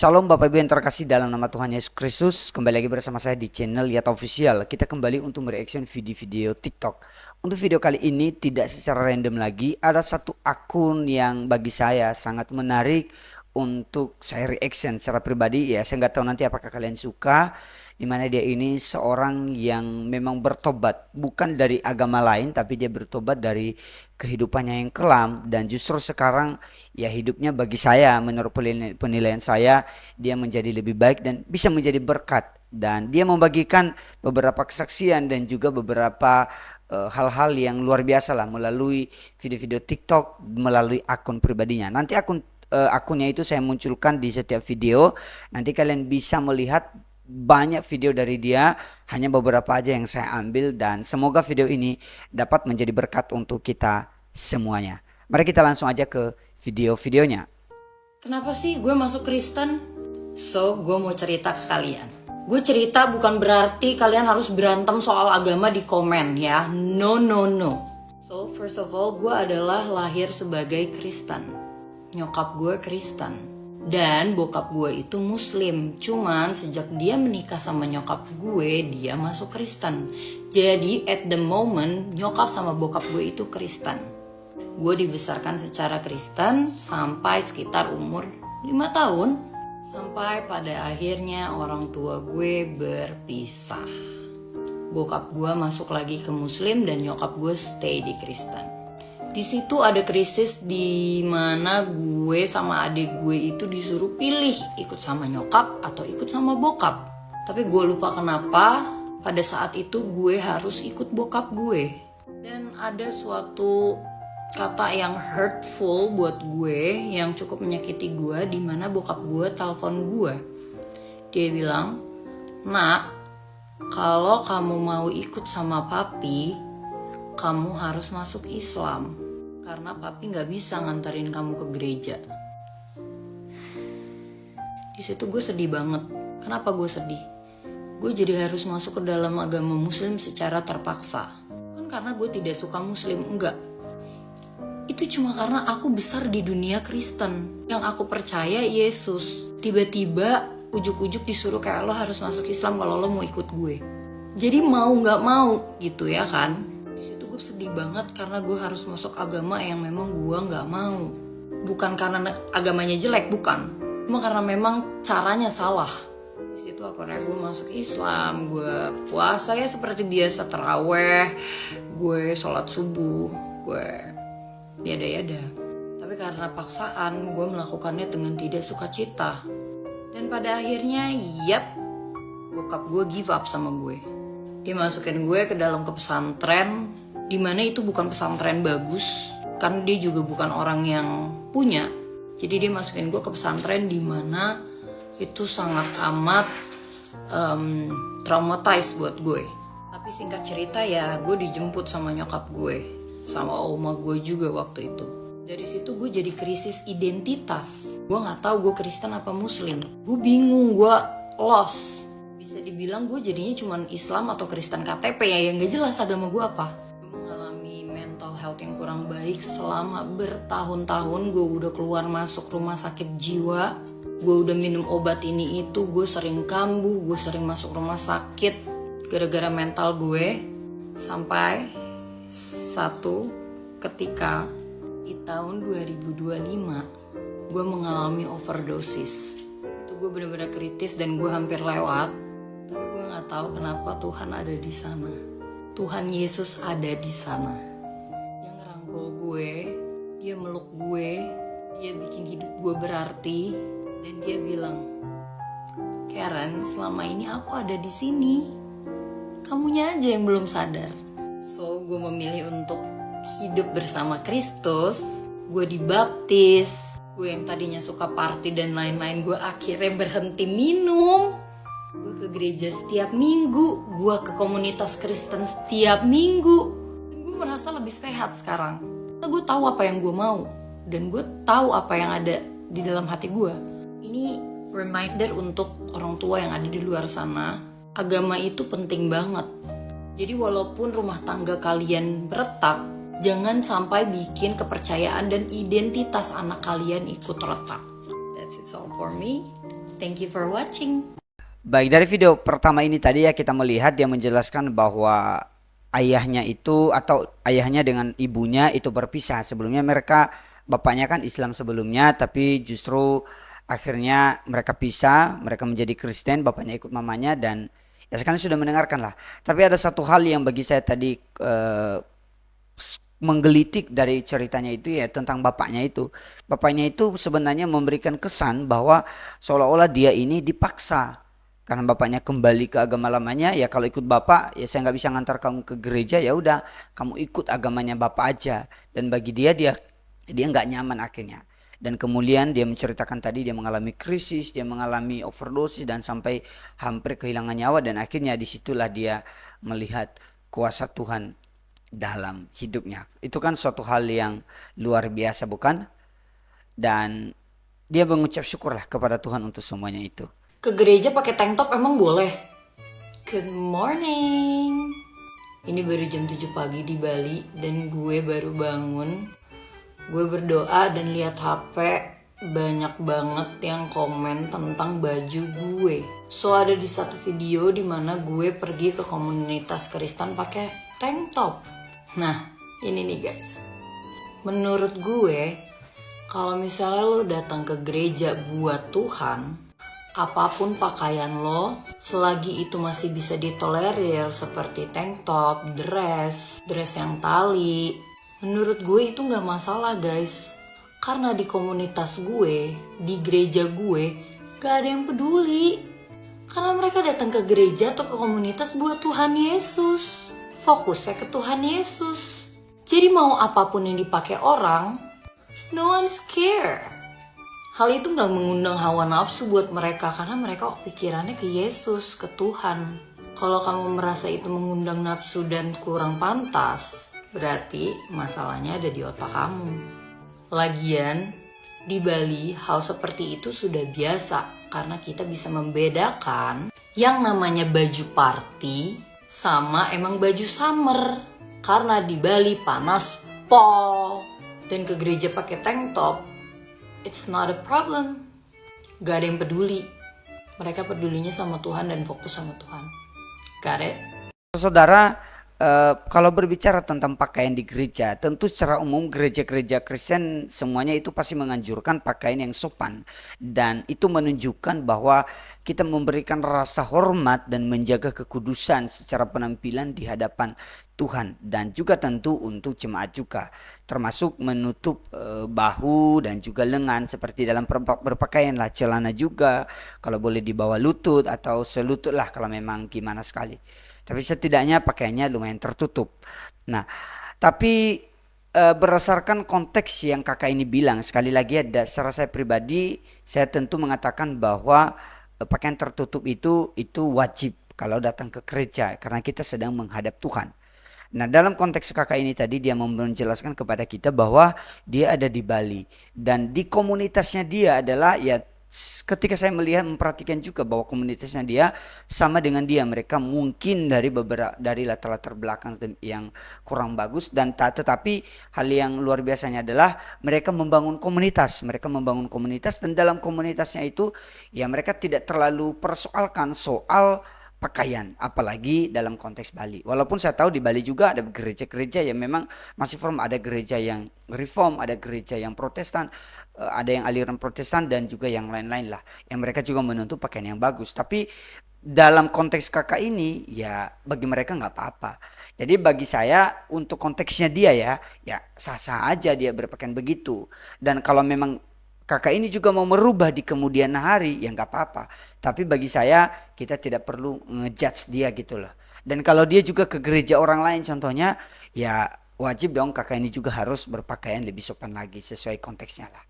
Shalom Bapak Ibu yang terkasih dalam nama Tuhan Yesus Kristus. Kembali lagi bersama saya di channel Yata Official. Kita kembali untuk mereaction video-video TikTok. Untuk video kali ini tidak secara random lagi. Ada satu akun yang bagi saya sangat menarik untuk saya reaction secara pribadi. Ya, saya nggak tahu nanti apakah kalian suka. Dimana dia ini seorang yang memang bertobat, bukan dari agama lain, tapi dia bertobat dari kehidupannya yang kelam. Dan justru sekarang ya hidupnya bagi saya, menurut penilaian saya, dia menjadi lebih baik dan bisa menjadi berkat. Dan dia membagikan beberapa kesaksian dan juga beberapa hal-hal yang luar biasa lah melalui video-video TikTok, melalui akun pribadinya. Nanti akunnya itu saya munculkan di setiap video. Nanti kalian bisa melihat banyak video dari dia, hanya beberapa aja yang saya ambil, dan semoga video ini dapat menjadi berkat untuk kita semuanya. Mari kita langsung aja ke video-videonya. Kenapa sih gue masuk Kristen? So, gue mau cerita ke kalian. Gue cerita bukan berarti kalian harus berantem soal agama di komen ya. No, no, no. So, first of all, gue adalah lahir sebagai Kristen. Nyokap gue Kristen. Dan bokap gue itu Muslim. Cuman sejak dia menikah sama nyokap gue, dia masuk Kristen. Jadi, at the moment, nyokap sama bokap gue itu Kristen. Gue dibesarkan secara Kristen sampai sekitar umur 5 tahun. Sampai pada akhirnya orang tua gue berpisah. Bokap gue masuk lagi ke Muslim dan nyokap gue stay di Kristen. Di situ ada krisis di mana gue sama adik gue itu disuruh pilih ikut sama nyokap atau ikut sama bokap. Tapi gue lupa kenapa pada saat itu gue harus ikut bokap gue. Dan ada suatu kata yang hurtful buat gue, yang cukup menyakiti gue, di mana bokap gue telepon gue. Dia bilang, "Nak, kalau kamu mau ikut sama papi, kamu harus masuk Islam, karena papi nggak bisa nganterin kamu ke gereja." Di situ gue sedih banget. Kenapa gue sedih? Gue jadi harus masuk ke dalam agama Muslim secara terpaksa. Bukan karena gue tidak suka Muslim, enggak. Itu cuma karena aku besar di dunia Kristen. Yang aku percaya Yesus. Tiba-tiba ujuk-ujuk disuruh kayak lo harus masuk Islam kalau lo mau ikut gue. Jadi mau gak mau gitu ya kan. Di situ gue sedih banget karena gue harus masuk agama yang memang gue gak mau. Bukan karena agamanya jelek, bukan. Cuma karena memang caranya salah. Di situ akhirnya gue masuk Islam. Gue puasa ya seperti biasa, taraweh. Gue sholat subuh. Gue yada-yada. Tapi karena paksaan, gue melakukannya dengan tidak sukacita. Dan pada akhirnya, bokap gue give up sama gue. Dia masukin gue ke dalam pesantren, dimana itu bukan pesantren bagus, kan dia juga bukan orang yang punya. Jadi dia masukin gue ke pesantren dimana itu sangat amat traumatized buat gue. Tapi singkat cerita ya, gue dijemput sama nyokap gue, sama oma gue juga waktu itu. Dari situ gue jadi krisis identitas. Gue nggak tahu gue Kristen apa Muslim. Gue bingung, gue lost. Bisa dibilang gue jadinya cuman Islam atau Kristen KTP ya, yang nggak jelas agama gue apa. Gue mengalami mental health yang kurang baik selama bertahun-tahun. Gue udah keluar masuk rumah sakit jiwa. Gue udah minum obat ini itu. Gue sering kambuh. Gue sering masuk rumah sakit gara-gara mental gue. Sampai satu ketika di tahun 2025 gue mengalami overdosis. Itu gue benar-benar kritis dan gue hampir lewat. Tapi gue nggak tahu kenapa Tuhan ada di sana. Tuhan Yesus ada di sana. Yang ngerangkul gue, dia meluk gue, dia bikin hidup gue berarti, dan dia bilang, "Karen, selama ini aku ada di sini. Kamunya aja yang belum sadar." So, gue memilih untuk hidup bersama Kristus. Gue dibaptis. Gue yang tadinya suka party dan lain-lain, gue akhirnya berhenti minum. Gue ke gereja setiap minggu. Gue ke komunitas Kristen setiap minggu. Dan gue merasa lebih sehat sekarang. Karena gue tahu apa yang gue mau. Dan gue tahu apa yang ada di dalam hati gue. Ini reminder untuk orang tua yang ada di luar sana. Agama itu penting banget. Jadi walaupun rumah tangga kalian retak, jangan sampai bikin kepercayaan dan identitas anak kalian ikut retak. That's it all for me. Thank you for watching. Baik, dari video pertama ini tadi ya kita melihat dia menjelaskan bahwa ayahnya itu atau ayahnya dengan ibunya itu berpisah. Sebelumnya mereka bapaknya kan Islam sebelumnya, tapi justru akhirnya mereka pisah, mereka menjadi Kristen, bapaknya ikut mamanya dan ya sekarang sudah mendengarkan lah. Tapi ada satu hal yang bagi saya tadi menggelitik dari ceritanya itu ya tentang bapaknya itu. Bapaknya itu sebenarnya memberikan kesan bahwa seolah-olah dia ini dipaksa. Karena bapaknya kembali ke agama lamanya, ya kalau ikut bapak, ya saya nggak bisa ngantar kamu ke gereja, ya udah kamu ikut agamanya bapak aja. Dan bagi dia nggak nyaman akhirnya. Dan kemudian dia menceritakan tadi dia mengalami krisis, dia mengalami overdosis dan sampai hampir kehilangan nyawa dan akhirnya disitulah dia melihat kuasa Tuhan dalam hidupnya. Itu kan suatu hal yang luar biasa bukan? Dan dia mengucap syukurlah kepada Tuhan untuk semuanya itu. Ke gereja pakai tank top emang boleh? Good morning. Ini baru jam 7 pagi di Bali dan gue baru bangun. Gue berdoa dan lihat HP, banyak banget yang komen tentang baju gue. So ada di satu video di mana gue pergi ke komunitas Kristen pakai tank top. Nah, ini nih guys. Menurut gue, kalau misalnya lo datang ke gereja buat Tuhan, apapun pakaian lo, selagi itu masih bisa ditolerir seperti tank top, dress yang tali, menurut gue itu gak masalah guys. Karena di komunitas gue, di gereja gue, gak ada yang peduli. Karena mereka datang ke gereja atau ke komunitas buat Tuhan Yesus. Fokusnya ke Tuhan Yesus. Jadi mau apapun yang dipakai orang, no one's care. Hal itu gak mengundang hawa nafsu buat mereka karena mereka pikirannya ke Yesus, ke Tuhan. Kalau kamu merasa itu mengundang nafsu dan kurang pantas, berarti masalahnya ada di otak kamu. Lagian, di Bali hal seperti itu sudah biasa karena kita bisa membedakan yang namanya baju party sama emang baju summer. Karena di Bali panas pol dan ke gereja pakai tank top, it's not a problem. Gak ada yang peduli. Mereka pedulinya sama Tuhan dan fokus sama Tuhan. Got it? Saudara, kalau berbicara tentang pakaian di gereja, tentu secara umum gereja-gereja Kristen semuanya itu pasti menganjurkan pakaian yang sopan. Dan itu menunjukkan bahwa kita memberikan rasa hormat dan menjaga kekudusan secara penampilan di hadapan Tuhan. Dan juga tentu untuk jemaat juga. Termasuk menutup bahu dan juga lengan seperti dalam berpakaian lah. Celana juga kalau boleh di bawah lutut atau selutut lah kalau memang gimana sekali. Tapi setidaknya pakaiannya lumayan tertutup. Nah, tapi berdasarkan konteks yang kakak ini bilang, sekali lagi ada secara saya pribadi, saya tentu mengatakan bahwa pakaian tertutup itu wajib kalau datang ke gereja karena kita sedang menghadap Tuhan. Nah, dalam konteks kakak ini tadi dia menjelaskan kepada kita bahwa dia ada di Bali dan di komunitasnya dia adalah ya. Ketika saya melihat memperhatikan juga bahwa komunitasnya dia sama dengan dia, mereka mungkin dari latar-latar belakang yang kurang bagus dan tetapi hal yang luar biasanya adalah mereka membangun komunitas dan dalam komunitasnya itu ya mereka tidak terlalu persoalkan soal pakaian, apalagi dalam konteks Bali. Walaupun saya tahu di Bali juga ada gereja-gereja yang memang masih firm, ada gereja yang reform, ada gereja yang Protestan, ada yang aliran Protestan dan juga yang lain-lain lah. Yang mereka juga menuntut pakaian yang bagus. Tapi dalam konteks kakak ini ya bagi mereka nggak apa-apa. Jadi bagi saya untuk konteksnya dia ya sah-sah aja dia berpakaian begitu. Dan kalau memang kakak ini juga mau merubah di kemudian hari ya nggak apa-apa. Tapi bagi saya kita tidak perlu ngejudge dia gitu loh. Dan kalau dia juga ke gereja orang lain contohnya ya wajib dong kakak ini juga harus berpakaian lebih sopan lagi sesuai konteksnya lah.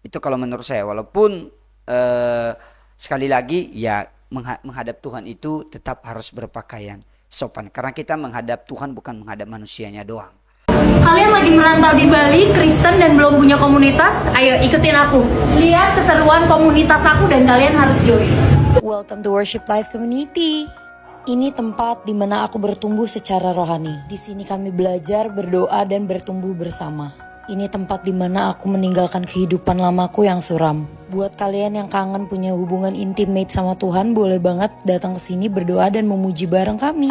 Itu kalau menurut saya walaupun sekali lagi ya menghadap Tuhan itu tetap harus berpakaian sopan. Karena kita menghadap Tuhan bukan menghadap manusianya doang. Kalian lagi merantau di Bali, Kristen dan belum punya komunitas? Ayo ikutin aku. Lihat keseruan komunitas aku dan kalian harus join. Welcome to Worship Life Community. Ini tempat di mana aku bertumbuh secara rohani. Di sini kami belajar, berdoa dan bertumbuh bersama. Ini tempat dimana aku meninggalkan kehidupan lamaku yang suram. Buat kalian yang kangen punya hubungan intimate sama Tuhan, boleh banget datang ke sini berdoa dan memuji bareng kami.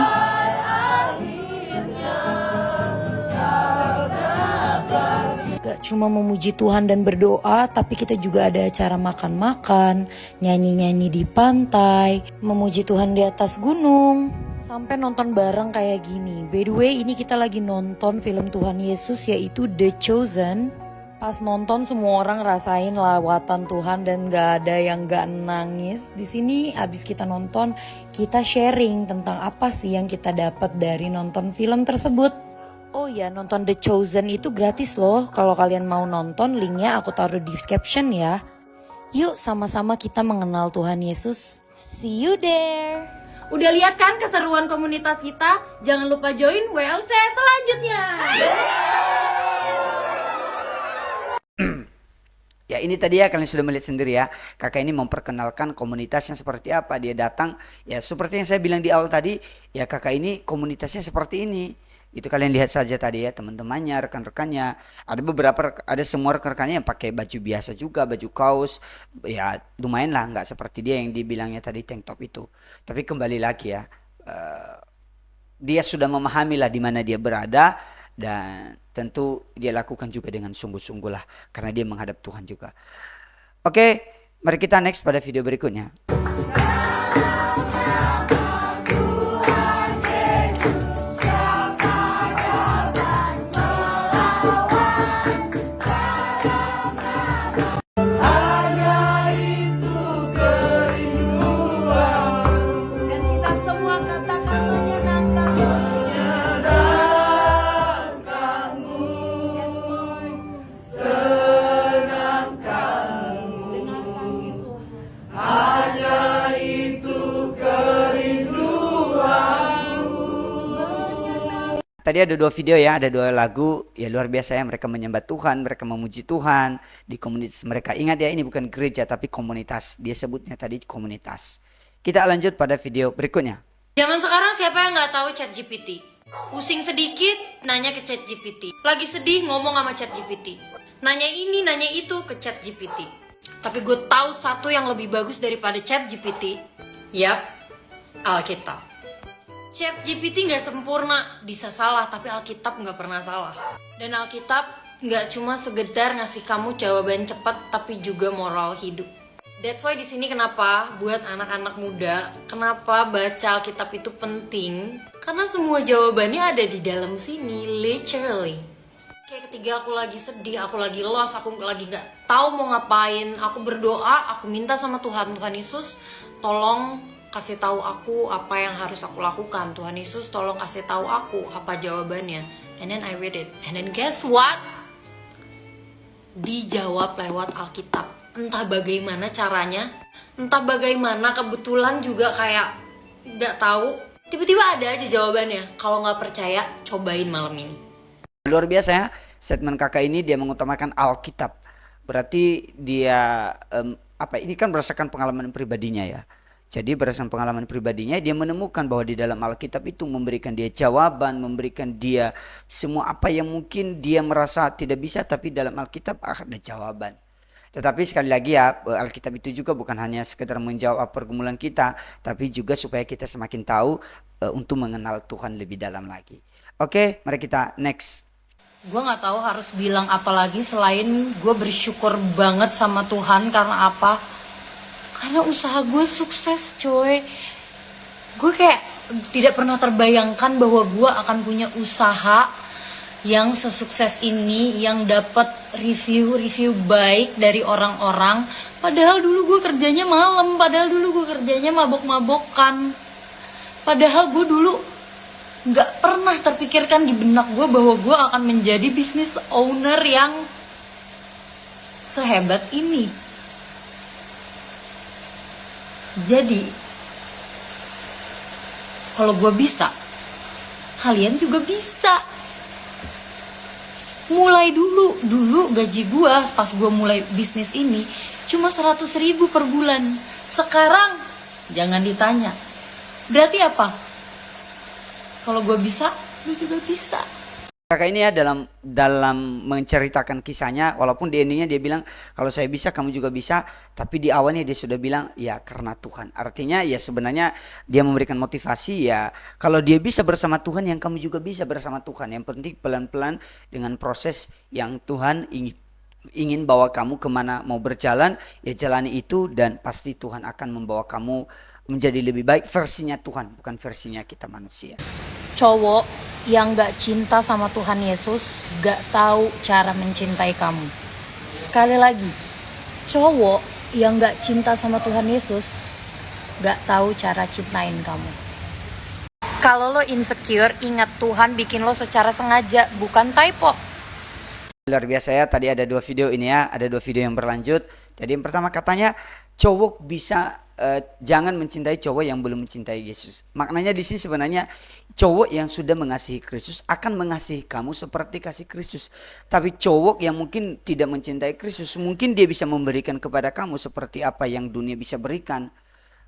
Gak cuma memuji Tuhan dan berdoa, tapi kita juga ada acara makan-makan, nyanyi-nyanyi di pantai, memuji Tuhan di atas gunung, sampai nonton bareng kayak gini. By the way, ini kita lagi nonton film Tuhan Yesus yaitu The Chosen. Pas nonton semua orang rasain lawatan Tuhan dan gak ada yang gak nangis. Di sini abis kita nonton, kita sharing tentang apa sih yang kita dapat dari nonton film tersebut. Oh ya, nonton The Chosen itu gratis loh. Kalau kalian mau nonton, linknya aku taruh di caption ya. Yuk sama-sama kita mengenal Tuhan Yesus. See you there. Udah lihat kan keseruan komunitas kita? Jangan lupa join WLC selanjutnya. Ya ini tadi ya kalian sudah melihat sendiri ya. Kakak ini memperkenalkan komunitasnya seperti apa. Dia datang ya seperti yang saya bilang di awal tadi. Ya kakak ini komunitasnya seperti ini. Itu kalian lihat saja tadi ya, teman-temannya, rekan-rekannya. Ada semua rekan-rekannya yang pakai baju biasa juga, baju kaos. Ya lumayan lah, nggak seperti dia yang dibilangnya tadi tank top itu. Tapi kembali lagi ya, dia sudah memahami lah di mana dia berada. Dan tentu dia lakukan juga dengan sungguh-sungguh lah, karena dia menghadap Tuhan juga. Oke, mari kita next pada video berikutnya. Tadi ada 2 video ya, ada 2 lagu. Ya luar biasa ya, mereka menyembah Tuhan, mereka memuji Tuhan di komunitas mereka. Ingat ya, ini bukan gereja tapi komunitas. Dia sebutnya tadi komunitas. Kita lanjut pada video berikutnya. Zaman sekarang siapa yang nggak tahu ChatGPT? Pusing sedikit, nanya ke ChatGPT. Lagi sedih, ngomong sama ChatGPT. Nanya ini, nanya itu ke ChatGPT. Tapi gue tahu satu yang lebih bagus daripada ChatGPT. Yap, Alkitab. ChatGPT nggak sempurna, bisa salah, tapi Alkitab nggak pernah salah. Dan Alkitab nggak cuma sekedar ngasih kamu jawaban cepat, tapi juga moral hidup. That's why di sini kenapa buat anak-anak muda, kenapa baca Alkitab itu penting? Karena semua jawabannya ada di dalam sini, literally. Kayak ketika aku lagi sedih, aku lagi lost, aku lagi nggak tahu mau ngapain, aku berdoa, aku minta sama Tuhan Yesus, tolong kasih tahu aku apa yang harus aku lakukan. Tuhan Yesus tolong kasih tahu aku apa jawabannya. And then I read it. And then guess what? Dijawab lewat Alkitab. Entah bagaimana caranya, entah bagaimana kebetulan juga kayak nggak tahu. Tiba-tiba ada aja jawabannya. Kalau nggak percaya, cobain malam ini. Luar biasa ya, statement kakak ini dia mengutamakan Alkitab. Berarti dia ini kan berdasarkan pengalaman pribadinya ya. Jadi berdasarkan pengalaman pribadinya dia menemukan bahwa di dalam Alkitab itu memberikan dia jawaban, memberikan dia semua apa yang mungkin dia merasa tidak bisa, tapi dalam Alkitab ada jawaban. Tetapi sekali lagi ya, Alkitab itu juga bukan hanya sekedar menjawab pergumulan kita, tapi juga supaya kita semakin tahu untuk mengenal Tuhan lebih dalam lagi. Oke, mari kita next. Gue gak tahu harus bilang apa lagi selain gue bersyukur banget sama Tuhan. Karena apa? Karena usaha gue sukses coy. Gue kayak tidak pernah terbayangkan bahwa gue akan punya usaha yang sesukses ini, yang dapat review baik dari orang-orang. Padahal dulu gue kerjanya malam, padahal dulu gue kerjanya mabok-mabokan. Padahal gue dulu gak pernah terpikirkan di benak gue bahwa gue akan menjadi business owner yang sehebat ini. Jadi, kalau gue bisa, kalian juga bisa. Mulai dulu gaji gue pas gue mulai bisnis ini cuma 100.000 per bulan. Sekarang, jangan ditanya. Berarti apa? Kalau gue bisa, lu juga bisa. Kakak ini ya dalam menceritakan kisahnya, walaupun di endingnya dia bilang kalau saya bisa kamu juga bisa, tapi di awalnya dia sudah bilang ya karena Tuhan. Artinya ya sebenarnya dia memberikan motivasi ya kalau dia bisa bersama Tuhan yang kamu juga bisa bersama Tuhan. Yang penting pelan-pelan dengan proses yang Tuhan ingin bawa kamu kemana mau berjalan, ya jalani itu dan pasti Tuhan akan membawa kamu menjadi lebih baik versinya Tuhan, bukan versinya kita manusia. Cowok yang gak cinta sama Tuhan Yesus gak tahu cara mencintai kamu. Sekali lagi, cowok yang gak cinta sama Tuhan Yesus gak tahu cara cintain kamu. Kalau lo insecure, ingat Tuhan bikin lo secara sengaja, bukan typo. Luar biasa ya, tadi ada 2 video ini ya, ada 2 video yang berlanjut. Jadi yang pertama katanya cowok bisa jangan mencintai cowok yang belum mencintai Yesus. Maknanya di sini sebenarnya cowok yang sudah mengasihi Kristus akan mengasihi kamu seperti kasih Kristus. Tapi cowok yang mungkin tidak mencintai Kristus, mungkin dia bisa memberikan kepada kamu seperti apa yang dunia bisa berikan.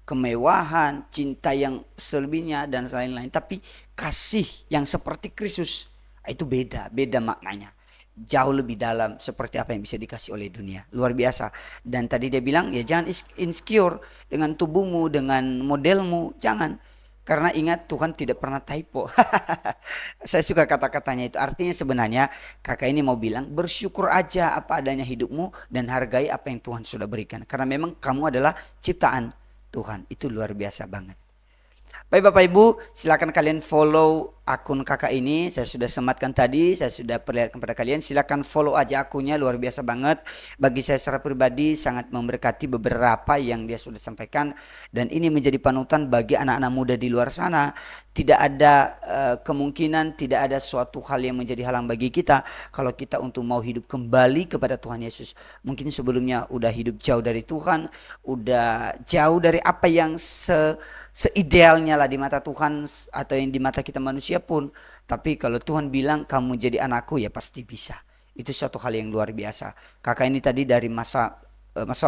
Kemewahan, cinta yang selebihnya dan lain-lain. Tapi kasih yang seperti Kristus itu beda maknanya. Jauh lebih dalam seperti apa yang bisa dikasih oleh dunia. Luar biasa. Dan tadi dia bilang ya jangan insecure dengan tubuhmu, dengan modelmu, jangan. Karena ingat Tuhan tidak pernah typo. Saya suka kata-katanya itu. Artinya sebenarnya kakak ini mau bilang bersyukur aja apa adanya hidupmu dan hargai apa yang Tuhan sudah berikan. Karena memang kamu adalah ciptaan Tuhan. Itu luar biasa banget. Baik Bapak Ibu, silakan kalian follow akun kakak ini. Saya sudah sematkan tadi, saya sudah perlihatkan kepada kalian. Silakan follow aja akunnya, luar biasa banget. Bagi saya secara pribadi sangat memberkati beberapa yang dia sudah sampaikan. Dan ini menjadi panutan bagi anak-anak muda di luar sana. Tidak ada kemungkinan, tidak ada suatu hal yang menjadi halang bagi kita. Kalau kita untuk mau hidup kembali kepada Tuhan Yesus. Mungkin sebelumnya udah hidup jauh dari Tuhan. Udah jauh dari apa yang seidealnya lah di mata Tuhan atau yang di mata kita manusia pun. Tapi kalau Tuhan bilang kamu jadi anakku ya pasti bisa. Itu suatu hal yang luar biasa. Kakak ini tadi dari masa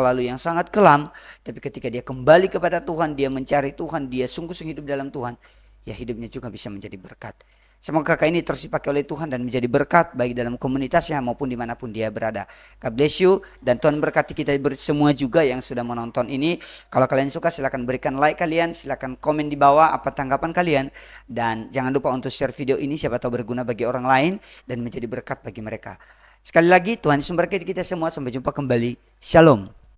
lalu yang sangat kelam, tapi ketika dia kembali kepada Tuhan, dia mencari Tuhan, dia sungguh-sungguh hidup dalam Tuhan, ya hidupnya juga bisa menjadi berkat. Semoga kakak ini terus dipakai oleh Tuhan dan menjadi berkat baik dalam komunitasnya maupun dimanapun dia berada. God bless you dan Tuhan berkati kita semua juga yang sudah menonton ini. Kalau kalian suka silahkan berikan like kalian, silahkan komen di bawah apa tanggapan kalian. Dan jangan lupa untuk share video ini siapa tahu berguna bagi orang lain dan menjadi berkat bagi mereka. Sekali lagi Tuhan Yesus memberkati kita semua, sampai jumpa kembali. Shalom.